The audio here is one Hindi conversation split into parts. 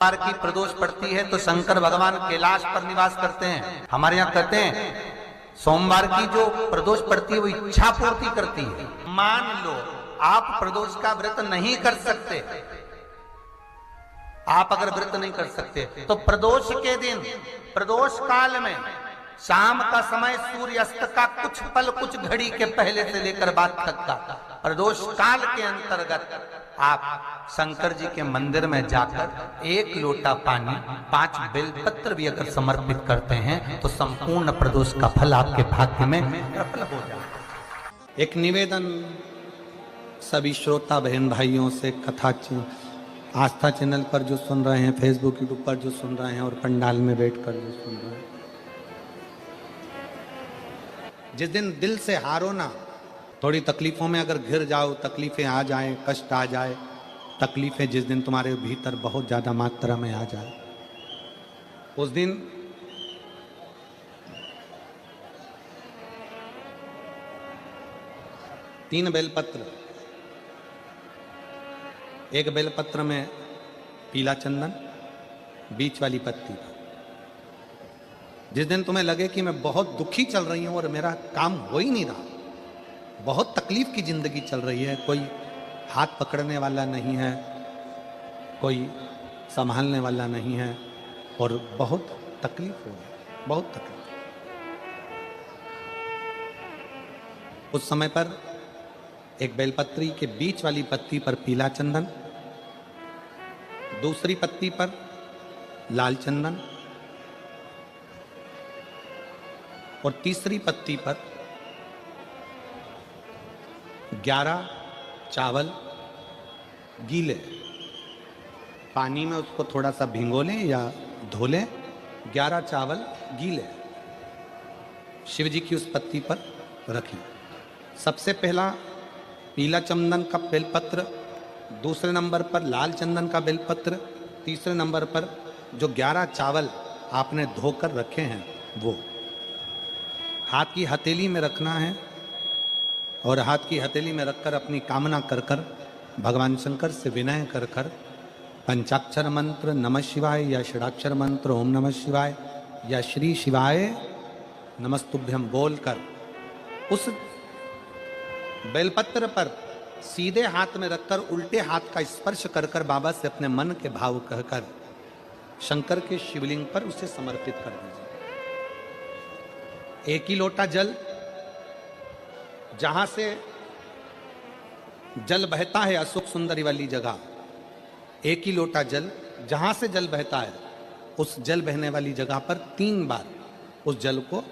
सोमवार की प्रदोष पड़ती है तो शंकर भगवान कैलाश पर निवास करते हैं। हमारे यहाँ कहते हैं सोमवार की जो प्रदोष पड़ती है वो इच्छा पूर्ति करती है। मान लो आप प्रदोष का व्रत नहीं कर सकते, आप अगर व्रत नहीं कर सकते तो प्रदोष के दिन, प्रदोष काल में शाम का समय सूर्यास्त का कुछ पल, कुछ घड़ी के पहले से लेकर बाद तक का प्रदोष काल के अंतर्गत आप शंकर जी के मंदिर में जाकर 1 लोटा पानी, 5 बेलपत्र भी अगर समर्पित करते हैं तो संपूर्ण प्रदोष का फल आपके भाग्य में प्रबल हो जाए। एक निवेदन सभी श्रोता बहन भाइयों से, कथा आस्था चैनल पर जो सुन रहे हैं, फेसबुक यूट्यूब पर जो सुन रहे हैं और पंडाल में बैठकर जो सुन रहे हैं, जिस दिन दिल से हारो ना, थोड़ी तकलीफों में अगर घिर जाओ, तकलीफें आ जाए, कष्ट आ जाए, तकलीफें जिस दिन तुम्हारे भीतर बहुत ज्यादा मात्रा में आ जाए, उस दिन तीन बेलपत्र, एक बेलपत्र में पीला चंदन, बीच वाली पत्ती। जिस दिन तुम्हें लगे कि मैं बहुत दुखी चल रही हूं और मेरा काम हो ही नहीं रहा, बहुत तकलीफ की जिंदगी चल रही है, कोई हाथ पकड़ने वाला नहीं है, कोई संभालने वाला नहीं है और बहुत तकलीफ हो रही, बहुत तकलीफ, उस समय पर एक बेलपत्री के बीच वाली पत्ती पर पीला चंदन, दूसरी पत्ती पर लाल चंदन और तीसरी पत्ती पर 11 चावल गीले, पानी में उसको थोड़ा सा भिगो लें या धो लें, 11 चावल गीले शिव जी की उस पत्ती पर रखें। सबसे पहला पीला चंदन का बेलपत्र, दूसरे नंबर पर लाल चंदन का बेलपत्र, तीसरे नंबर पर जो 11 चावल आपने धोकर रखे हैं वो हाथ की हथेली में रखना है और हाथ की हथेली में रखकर अपनी कामना कर कर भगवान शंकर से विनय कर कर पंचाक्षर मंत्र नमः शिवाय या षडाक्षर मंत्र ओम नमः शिवाय या श्री शिवाय नमस्तुभ्यम बोलकर उस बेलपत्र पर सीधे हाथ में रखकर उल्टे हाथ का स्पर्श कर कर बाबा से अपने मन के भाव कहकर शंकर के शिवलिंग पर उसे समर्पित कर दीजिए। 1 ही लोटा जल, जहां से जल बहता है अशोक सुंदरी वाली जगह, 1 ही लोटा जल, जहां से जल बहता है उस जल बहने वाली जगह पर 3 बार उस जल को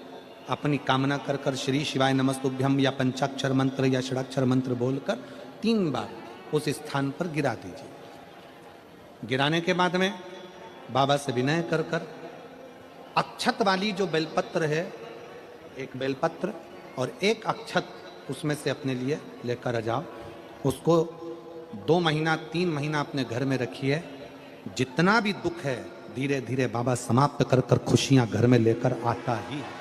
अपनी कामना कर कर श्री शिवाय नमस्तुभ्यम या पंचाक्षर मंत्र या षडाक्षर मंत्र बोलकर 3 बार उस स्थान पर गिरा दीजिए। गिराने के बाद में बाबा से विनय कर कर अक्षत वाली जो बेलपत्र है, 1 बेलपत्र और 1 अक्षत उसमें से अपने लिए लेकर आ जाओ। उसको 2 महीना 3 महीना अपने घर में रखिए। जितना भी दुख है धीरे धीरे बाबा समाप्त कर कर खुशियां घर में लेकर आता ही है।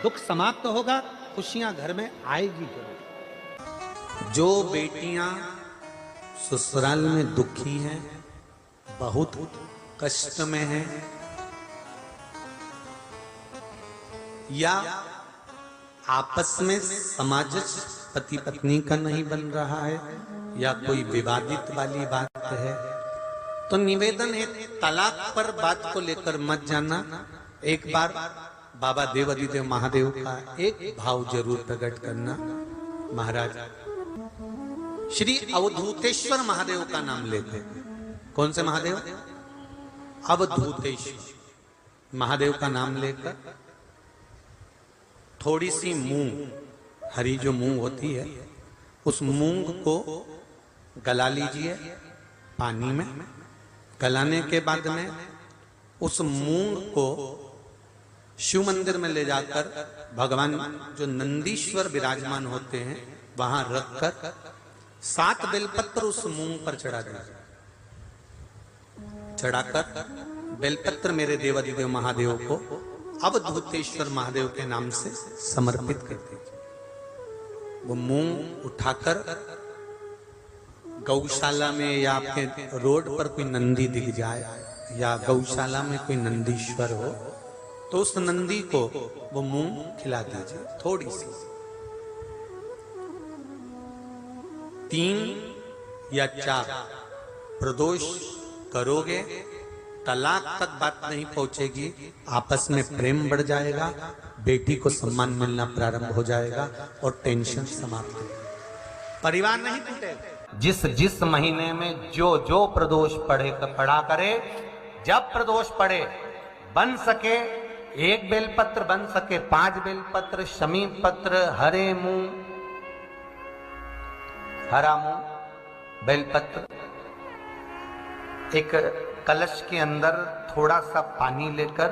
दुख समाप्त होगा, खुशियां घर में आएगी जरूर। जो बेटियां ससुराल में दुखी हैं, बहुत कष्ट में हैं या आपस में सामंजस्य पति पत्नी का नहीं बन रहा है या कोई विवादित वाली बात है, तो निवेदन है तलाक पर बात को लेकर मत जाना। एक बार बाबा देवाधिदेव महादेव का एक भाव जरूर प्रकट करना। महाराज श्री अवधूतेश्वर महादेव का नाम लेते। कौन से महादेव? अवधूतेश्वर महादेव का नाम लेकर थोड़ी सी मूंग, हरी जो मूंग होती है, उस मूंग को गला लीजिए पानी में। गलाने के बाद में उस मूंग को शिव मंदिर में ले जाकर भगवान जो नंदीश्वर विराजमान होते हैं वहां रखकर 7 बेलपत्र उस मूंग पर चढ़ा दीजिए। चढ़ाकर बेलपत्र मेरे देवाधिदेव महादेव को अवधूतेश्वर महादेव के नाम से समर्पित कर दीजिए। वो मूंग उठाकर गौशाला में या आपके रोड पर कोई नंदी दिख जाए या गौशाला में कोई नंदीश्वर हो तो उस नंदी को वो मूंग खिला दीजिए, थोड़ी सी। 3 या 4 प्रदोष करोगे, तलाक तक बात नहीं पहुंचेगी, आपस में प्रेम बढ़ जाएगा, बेटी को सम्मान मिलना प्रारंभ हो जाएगा और टेंशन समाप्त हो, परिवार नहीं टूटेगा। जिस महीने में जो प्रदोष पढ़ा करे, जब प्रदोष पढ़े, बन सके 1 बेलपत्र, बन सके 5 बेलपत्र, शमी पत्र, हरे मूंग, हरा मूंग, बेलपत्र, एक कलश के अंदर थोड़ा सा पानी लेकर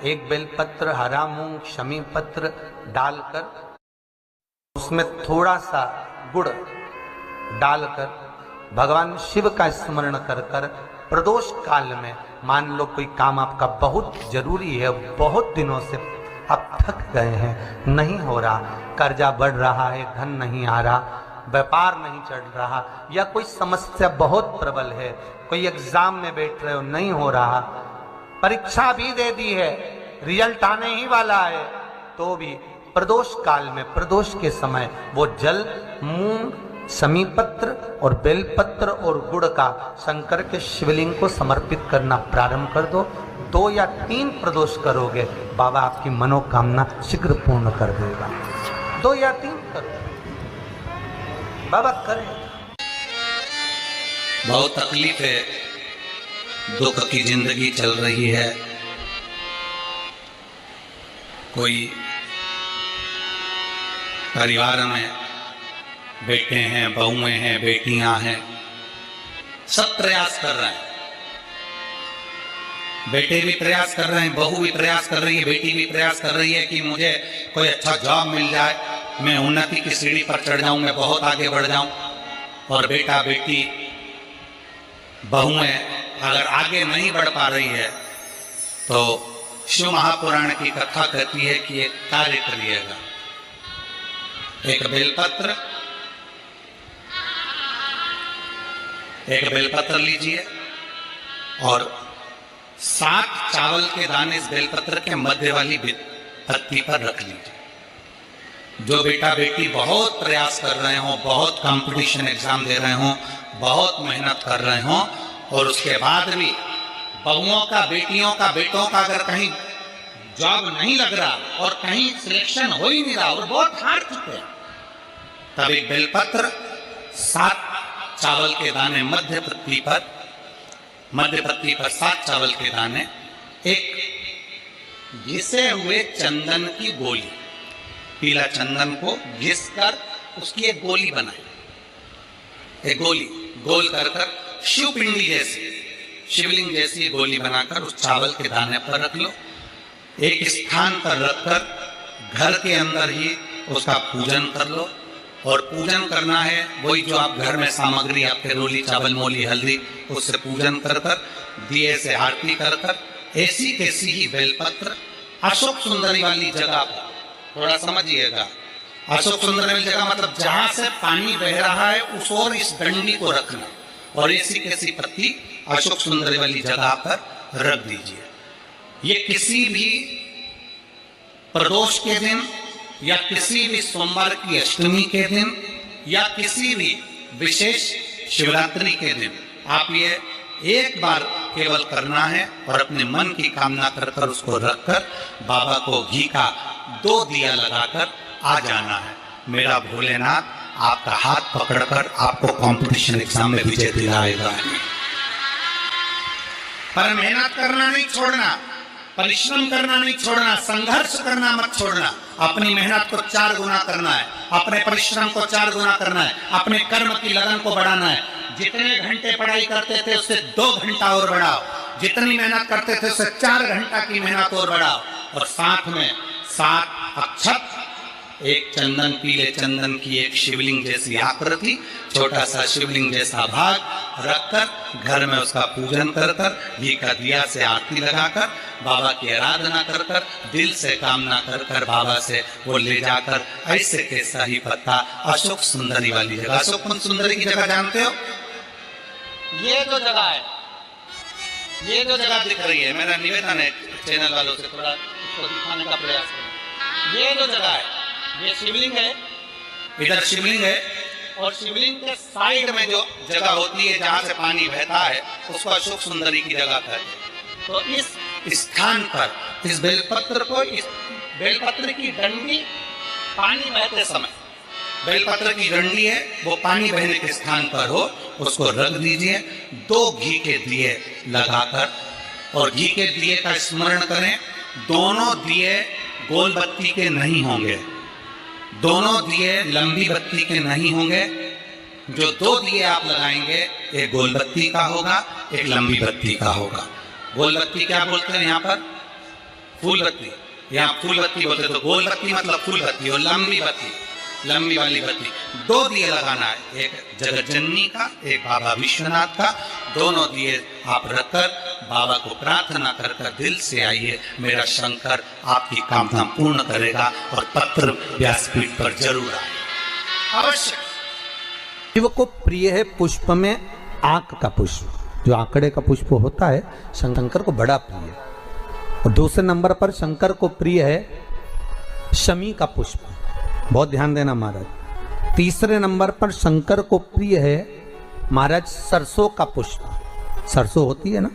1 बेलपत्र, हरा मूंग, शमी पत्र डालकर उसमें थोड़ा सा गुड़ डालकर भगवान शिव का स्मरण कर कर प्रदोष काल में, मान लो कोई काम आपका बहुत जरूरी है, बहुत दिनों से अब थक गए हैं, नहीं हो रहा, कर्जा बढ़ रहा है, धन नहीं आ रहा, व्यापार नहीं चढ़ रहा, या कोई समस्या बहुत प्रबल है, कोई एग्जाम में बैठ रहे हो नहीं हो रहा, परीक्षा भी दे दी है, रिजल्ट आने ही वाला है, तो भी प्रदोष काल में, प्रदोष के समय वो जल, मूंग, शमी पत्र और बेलपत्र और गुड़ का शंकर के शिवलिंग को समर्पित करना प्रारंभ कर दो। 2 या 3 प्रदोष करोगे, बाबा आपकी मनोकामना शीघ्र पूर्ण कर देगा। 2 या 3 करो, बाबा करें। बहुत तकलीफ है, दुख की जिंदगी चल रही है, कोई परिवार में बेटे हैं, बहुएं हैं, बेटियां हैं, सब प्रयास कर रहे हैं, बेटे भी प्रयास कर रहे हैं, बहू भी प्रयास कर रही है, बेटी भी प्रयास कर रही है कि मुझे कोई अच्छा जॉब मिल जाए, मैं उन्नति की सीढ़ी पर चढ़ जाऊं, मैं बहुत आगे बढ़ जाऊं। और बेटा बेटी बहुएं अगर आगे नहीं बढ़ पा रही है तो शिव महापुराण की कथा कहती है कि एक कार्य करिएगा, एक बेलपत्र लीजिए और 7 चावल के दाने इस बेलपत्र के मध्य वाली पत्ती पर रख लीजिए। जो बेटा बेटी बहुत प्रयास कर रहे हो, बहुत कंपटीशन एग्जाम दे रहे हो, बहुत मेहनत कर रहे हो और उसके बाद भी बहुओं का, बेटियों का, बेटों का अगर कहीं जॉब नहीं लग रहा और कहीं सिलेक्शन हो ही नहीं रहा और बहुत हार चुके हैं, तब एक बेलपत्र 7 चावल के दाने मध्य पत्ती पर 7 चावल के दाने, एक घिसे हुए चंदन की गोली, पीला चंदन को घिस कर उसकी एक गोली बनाए, एक गोली गोल कर शिव पिंडी जैसी, शिवलिंग जैसी गोली बनाकर उस चावल के दाने पर रख लो। एक स्थान पर रखकर घर के अंदर ही उसका पूजन कर लो। और पूजन करना है वही जो आप घर में सामग्री आपके रोली, चावल, मोली, हल्दी, उससे पूजन कर दिए से आरती कर ऐसी कैसी ही बेलपत्र अशोक सुंदरी वाली जगह पर, थोड़ा समझिएगा, अशोक सुंदरी वाली जगह मतलब जहां से पानी बह रहा है उस ओर इस डंडी को रखना और ऐसी कैसी पत्ती अशोक सुंदरी वाली जगह पर रख दीजिए। ये किसी भी प्रदोष के दिन या किसी भी सोमवार की अष्टमी के दिन या किसी भी विशेष शिवरात्रि के दिन आप ये एक बार केवल करना है और अपने मन की कामना कर उसको रखकर बाबा को घी का 2 दिया लगाकर आ जाना है। मेरा भोलेनाथ आपका हाथ पकड़कर आपको कंपटीशन एग्जाम में विजय दिलाएगा। पर मेहनत करना नहीं छोड़ना, परिश्रम करना नहीं छोड़ना, संघर्ष करना मत छोड़ना। अपनी मेहनत को 4 गुना करना है, अपने परिश्रम को 4 गुना करना है, अपने कर्म की लगन को बढ़ाना है। जितने घंटे पढ़ाई करते थे उससे 2 घंटा और बढ़ाओ, जितनी मेहनत करते थे उससे 4 घंटा की मेहनत और बढ़ाओ। और साथ में 7 अक्षत, एक चंदन, पीले चंदन की एक शिवलिंग जैसी आकृति, छोटा सा शिवलिंग जैसा भाग रखकर घर में उसका पूजन कर घी का दिया से आरती लगाकर बाबा की आराधना कर दिल से कामना कर बाबा से वो ले जाकर ऐसे कैसा ही पत्ता अशोक सुंदरी वाली जगह, अशोक सुंदरी की जगह जानते हो, ये जो जगह है, ये जो जगह दिख रही है, मेरा निवेदन है चैनल वालों से थोड़ा इसको दिखाने का प्रयास करें। ये जो जगह है, ये शिवलिंग है, इधर शिवलिंग है, और शिवलिंग के साइड में जो जगह होती है जहां से पानी बहता है उसको अशोक सुंदरी की जगह कहते हैं। तो इस स्थान पर इस बेलपत्र को, इस बेलपत्र की डंडी पानी बहते समय, बेलपत्र की डंडी है वो पानी बहने के स्थान पर हो, उसको रख दीजिए। 2 घी के दिए लगाकर, और घी के दिए का स्मरण करें। दोनों दिए गोल बत्ती के नहीं होंगे, दोनों दिए लंबी बत्ती के नहीं होंगे। जो 2 दिए आप लगाएंगे, एक गोल बत्ती का होगा, एक लंबी बत्ती का होगा। गोल बत्ती क्या बोलते हैं यहाँ पर? फूल बत्ती। यहाँ फूल बत्ती बोलते, तो गोल बत्ती मतलब फूल बत्ती, और लंबी बत्ती, लंबी वाली बत्ती। 2 दिए लगाना है, एक जगत जननी का, एक बाबा विश्वनाथ का। दोनों दिए आप रखकर बाबा को प्रार्थना कर कर दिल से आइए, मेरा शंकर आपकी कामना पूर्ण करेगा, और पत्र व्यासपीठ पर जरूर आए अवश्य। शिव को प्रिय है पुष्प में आंक का पुष्प, जो आंकड़े का पुष्प होता है शंकर को बड़ा प्रिय है। और दूसरे नंबर पर शंकर को प्रिय है शमी का पुष्प, बहुत ध्यान देना महाराज। तीसरे नंबर पर शंकर को प्रिय है महाराज सरसों का पुष्प। सरसों होती है ना,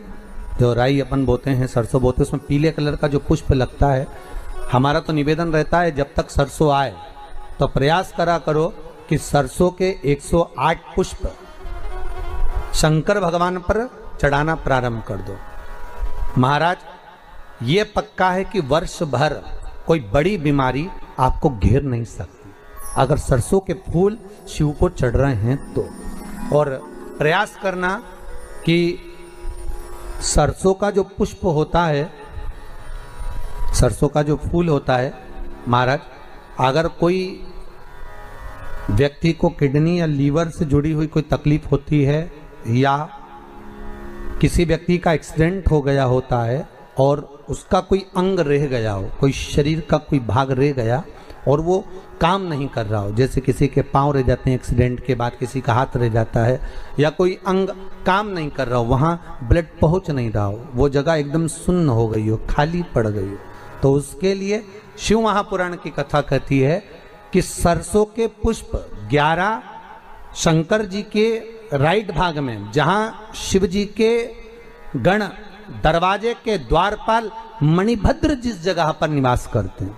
जो राई अपन बोते हैं, सरसों बोते हैं, उसमें पीले कलर का जो पुष्प लगता है। हमारा तो निवेदन रहता है जब तक सरसों आए तो प्रयास करा करो कि सरसों के 108 पुष्प शंकर भगवान पर चढ़ाना प्रारंभ कर दो। महाराज ये पक्का है कि वर्ष भर कोई बड़ी बीमारी आपको घेर नहीं सकती अगर सरसों के फूल शिव को चढ़ रहे हैं तो। और प्रयास करना कि सरसों का जो पुष्प होता है, सरसों का जो फूल होता है महाराज, अगर कोई व्यक्ति को किडनी या लीवर से जुड़ी हुई कोई तकलीफ होती है, या किसी व्यक्ति का एक्सीडेंट हो गया होता है और उसका कोई अंग रह गया हो, कोई शरीर का कोई भाग रह गया और वो काम नहीं कर रहा हो, जैसे किसी के पांव रह जाते हैं एक्सीडेंट के बाद, किसी का हाथ रह जाता है, या कोई अंग काम नहीं कर रहा हो, वहाँ ब्लड पहुँच नहीं रहा हो, वो जगह एकदम सुन्न हो गई हो, खाली पड़ गई हो, तो उसके लिए शिव महापुराण की कथा कहती है कि सरसों के पुष्प 11 शंकर जी के राइट भाग में, जहाँ शिव जी के गण दरवाजे के द्वारपाल मणिभद्र जिस जगह पर निवास करते हैं,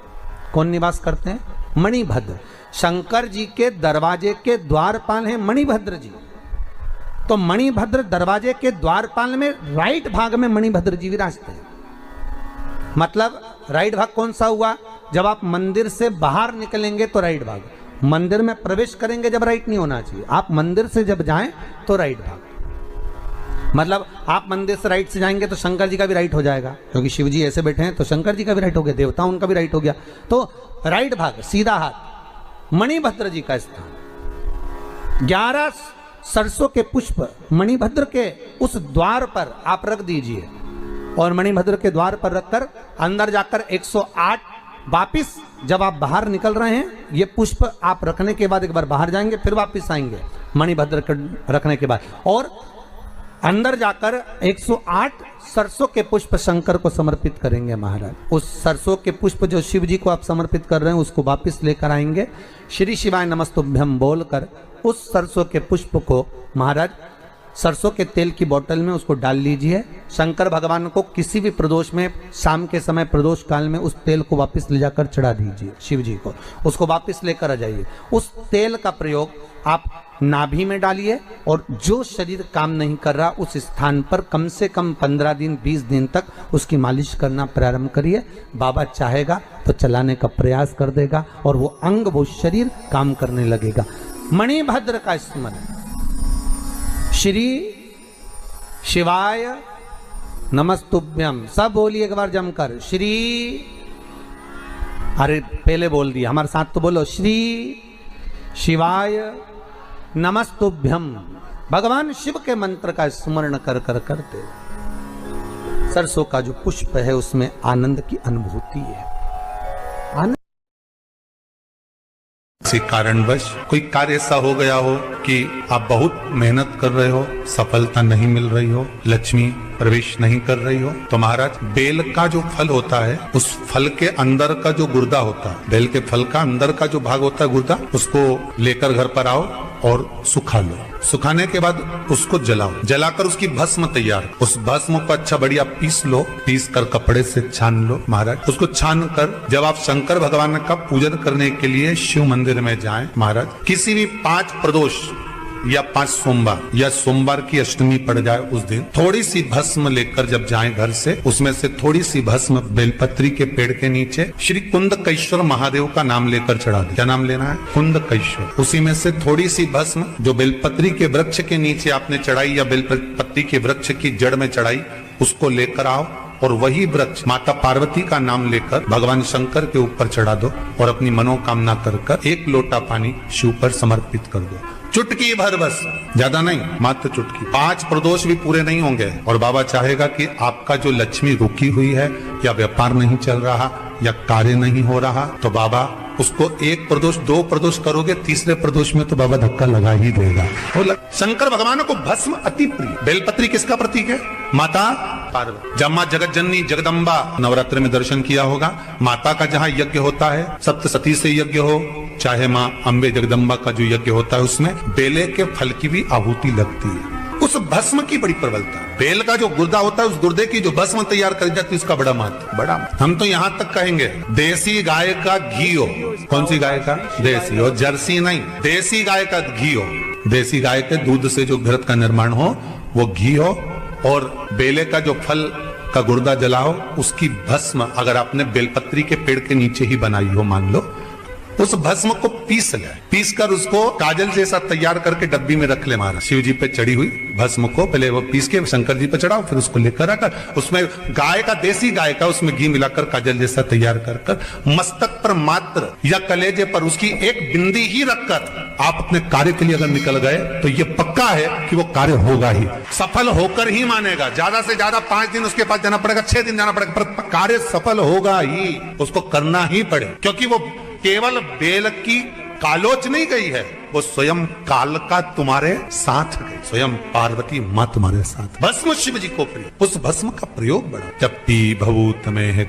कौन निवास करते हैं? मणिभद्र। शंकर जी के दरवाजे के द्वारपाल हैं मणिभद्र जी। तो मणिभद्र दरवाजे के द्वारपाल में राइट भाग में मणिभद्र जी विराजते हैं। मतलब राइट भाग कौन सा हुआ? जब आप मंदिर से बाहर निकलेंगे तो राइट भाग, मंदिर में प्रवेश करेंगे जब राइट नहीं होना चाहिए, आप मंदिर से जब जाएं तो राइट भाग। मतलब आप मंदिर से राइट से जाएंगे तो शंकर जी का भी राइट हो जाएगा, क्योंकि शिव जी ऐसे बैठे हैं तो शंकर जी का भी राइट हो गया, देवता उनका भी राइट हो गया, तो राइट भाग सीधा हाथ मणिभद्र जी का स्थान। 11 सरसों के पुष्प मणिभद्र के उस द्वार पर आप रख दीजिए, और मणिभद्र के द्वार पर रखकर अंदर जाकर 108 वापिस जब आप बाहर निकल रहे हैं, ये पुष्प आप रखने के बाद एक बार बाहर जाएंगे, फिर वापिस आएंगे मणिभद्र रखने के बाद, और अंदर जाकर 108 सरसों के पुष्प शंकर को समर्पित करेंगे महाराज। उस सरसों के पुष्प जो शिव जी को आप समर्पित कर रहे हैं उसको वापस लेकर आएंगे, श्री शिवाय नमस्तुभ्यम बोलकर उस सरसों के पुष्प को महाराज सरसों के तेल की बोतल में उसको डाल लीजिए। शंकर भगवान को किसी भी प्रदोष में, शाम के समय प्रदोष काल में उस तेल को वापस ले जाकर चढ़ा दीजिए शिव जी को, उसको वापस लेकर आ जाइए। उस तेल का प्रयोग आप नाभि में डालिए, और जो शरीर काम नहीं कर रहा उस स्थान पर कम से कम 15 दिन 20 दिन तक उसकी मालिश करना प्रारंभ करिए। बाबा चाहेगा तो चलाने का प्रयास कर देगा और वो अंग, वो शरीर काम करने लगेगा। मणिभद्र का स्मरण, श्री शिवाय नमस्तुभ्यम, सब बोलिए एक बार जमकर, श्री, अरे पहले बोल दिया, हमारे साथ तो बोलो, श्री शिवाय नमस्तुभ्यम। भगवान शिव के मंत्र का स्मरण कर कर करते सरसों का जो पुष्प है उसमें आनंद की अनुभूति है। आनंद किसी कारणवश कोई कार्य ऐसा हो गया हो कि आप बहुत मेहनत कर रहे हो, सफलता नहीं मिल रही हो, लक्ष्मी प्रवेश नहीं कर रही हो, तो महाराज बेल का जो फल होता है उस फल के अंदर का जो गुर्दा होता है, बेल के फल का अंदर का जो भाग होता है गुर्दा, उसको लेकर घर पर आओ और सुखा लो। सुखाने के बाद उसको जलाओ, जलाकर उसकी भस्म तैयार, उस भस्म को अच्छा बढ़िया पीस लो, पीस कर कपड़े से छान लो महाराज। उसको छान कर जब आप शंकर भगवान का पूजन करने के लिए शिव मंदिर में जाएं महाराज, किसी भी 5 प्रदोष या 5 सोमवार या सोमवार की अष्टमी पड़ जाए उस दिन थोड़ी सी भस्म लेकर जब जाएं घर से, उसमें से थोड़ी सी भस्म बेलपत्री के पेड़ के नीचे श्री कुंदकेश्वर महादेव का नाम लेकर चढ़ा दे। क्या नाम लेना है? कुंदकेश्वर। उसी में से थोड़ी सी भस्म जो बेलपत्री के वृक्ष के नीचे आपने चढ़ाई या बेलपत्री के वृक्ष की जड़ में चढ़ाई, उसको लेकर आओ और वही वृक्ष माता पार्वती का नाम लेकर भगवान शंकर के ऊपर चढ़ा दो और अपनी मनोकामना कर 1 लोटा पानी शिव पर समर्पित कर दो। चुटकी भर बस, ज्यादा नहीं, मात्र चुटकी। 5 प्रदोष भी पूरे नहीं होंगे और बाबा चाहेगा कि आपका जो लक्ष्मी रुकी हुई है या व्यापार नहीं चल रहा या कार्य नहीं हो रहा, तो बाबा उसको 1 प्रदोष 2 प्रदोष करोगे, तीसरे प्रदोष में तो बाबा धक्का लगा ही देगा। शंकर भगवान को भस्म अति प्रिय। बेलपत्री किसका प्रतीक है? माता पार्वती। जब मां जगत जननी जगदम्बा नवरात्र में दर्शन किया होगा, माता का जहां यज्ञ होता है, सप्तसती से यज्ञ हो चाहे मां अम्बे जगदम्बा का जो यज्ञ होता है, उसमें बेले के फल की भी आहुति लगती है। उस भस्म की बड़ी प्रबलता, बेल का जो गुर्दा होता है उस गुर्दे की जो भस्म तैयार कर जाती है उसका बड़ा महत्व, बड़ा। हम तो यहाँ तक कहेंगे देसी गाय का घी हो। कौन सी गाय का? देसी हो, जर्सी नहीं, देसी गाय का घी हो। देसी गाय के दूध से जो घृत का निर्माण हो वो घी हो, और बेले का जो फल का गुर्दा जलाओ, उसकी भस्म अगर आपने बेलपत्री के पेड़ के नीचे ही बनाई हो, मान लो, उस भस्म को पीस ले, पीस कर उसको काजल जैसा तैयार करके डब्बी में रख ले महाराज। शिव जी पे चढ़ी हुई भस्म को पहले वो पीस के शंकर जी पे चढ़ाओ, फिर उसको लेकर आकर उसमें गाय का, देसी गाय का, उसमें घी मिलाकर काजल जैसा तैयार कर मस्तक पर मात्र या कलेजे पर उसकी 1 बिंदी ही रखकर आप अपने कार्य के लिए अगर निकल गए तो ये पक्का है कि वो कार्य होगा ही, सफल होकर ही मानेगा। ज्यादा से ज्यादा 5 दिन उसके पास जाना पड़ेगा, 6 दिन जाना पड़ेगा, पर कार्य सफल होगा ही, उसको करना ही पड़े, क्योंकि वो केवल बेल की कालोच नहीं गई है, वो स्वयं काल का तुम्हारे साथ गई, स्वयं पार्वती मां तुम्हारे साथ। भस्म शिव जी को प्रिय, उस भस्म का प्रयोग बड़ा। जब भी भभूत में है